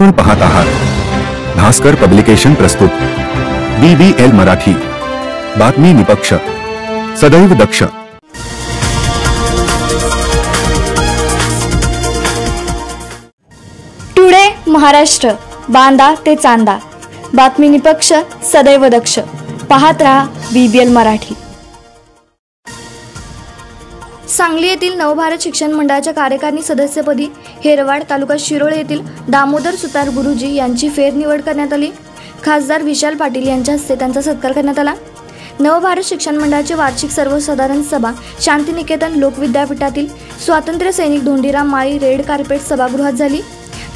आपण पाहत आहात भास्कर पब्लिकेशन प्रस्तुत BBL मराठी, बातमी निपक्ष, सदैव दक्ष। टुडे महाराष्ट्र, बांदा ते चांदा, बातमी निपक्ष, सदैव दक्ष। पाहत रहा BBL मराठी। सांगली येथील नवभारत शिक्षण मंडळाच्या कार्यकारिणी सदस्यपदी हेरवाड तालुका शिरोळ येथील दामोदर सुतार गुरुजी यांची फेरनिवड करण्यात आली। खासदार विशाल पाटील यांच्या हस्ते त्यांचा सत्कार करण्यात आला। नवभारत शिक्षण मंडळाची वार्षिक सर्वसाधारण सभा शांतिनिकेतन लोकविद्यापीठातील स्वातंत्र्य सैनिक धोंडीराम माळी रेड कार्पेट सभागृहात झाली।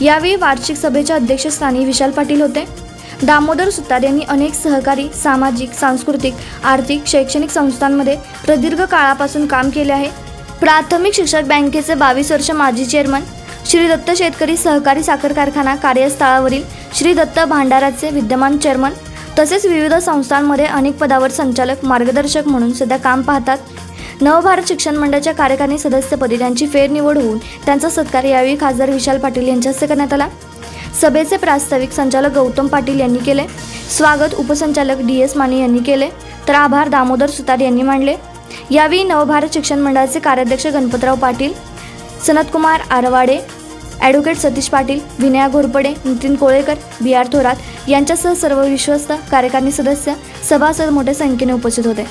यावेळी वार्षिक सभेच्या अध्यक्षस्थानी विशाल पाटील होते। दामोदर सुतार यांनी अनेक सहकारी, सामाजिक, सांस्कृतिक, आर्थिक, शैक्षणिक संस्थांमध्ये प्रदीर्घ काळापासून काम केले आहे। प्राथमिक शिक्षक बँकेचे 22 वर्ष माजी चेअरमन, श्री दत्त शेतकरी सहकारी साखर कारखाना कार्यस्थळावरील श्री दत्त भांडाराचे विद्यमान चेअरमन तसेच विविध संस्थांमध्ये अनेक पदावर संचालक, मार्गदर्शक म्हणून सध्या काम पाहतात। नवभारत शिक्षण मंडळाच्या कार्यकारिणी सदस्यपदी त्यांची फेरनिवड होऊन त्यांचा सत्कार यावेळी खासदार विशाल पाटील यांच्या हस्ते करण्यात आला। सभेचे प्रास्ताविक संचालक गौतम पाटील यांनी केले, स्वागत उपसंचालक DS माने यांनी केले, तर आभार दामोदर सुतार यांनी मानले। यावेळी नवभारत शिक्षण मंडळाचे कार्याध्यक्ष गणपतराव पाटील, सनतकुमार आरवाडे, ॲडव्होकेट सतीश पाटील, विनया घोरपडे, नितीन कोळेकर, BR थोरात यांच्यासह सर्व विश्वस्त, कार्यकारिणी सदस्य, सभासद मोठ्या संख्येने उपस्थित होते।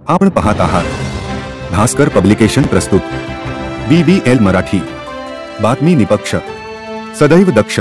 आपण पाहत आहात भास्कर पब्लिकेशन प्रस्तुत BBL मराठी, बातमी निपक्ष, सदैव दक्ष।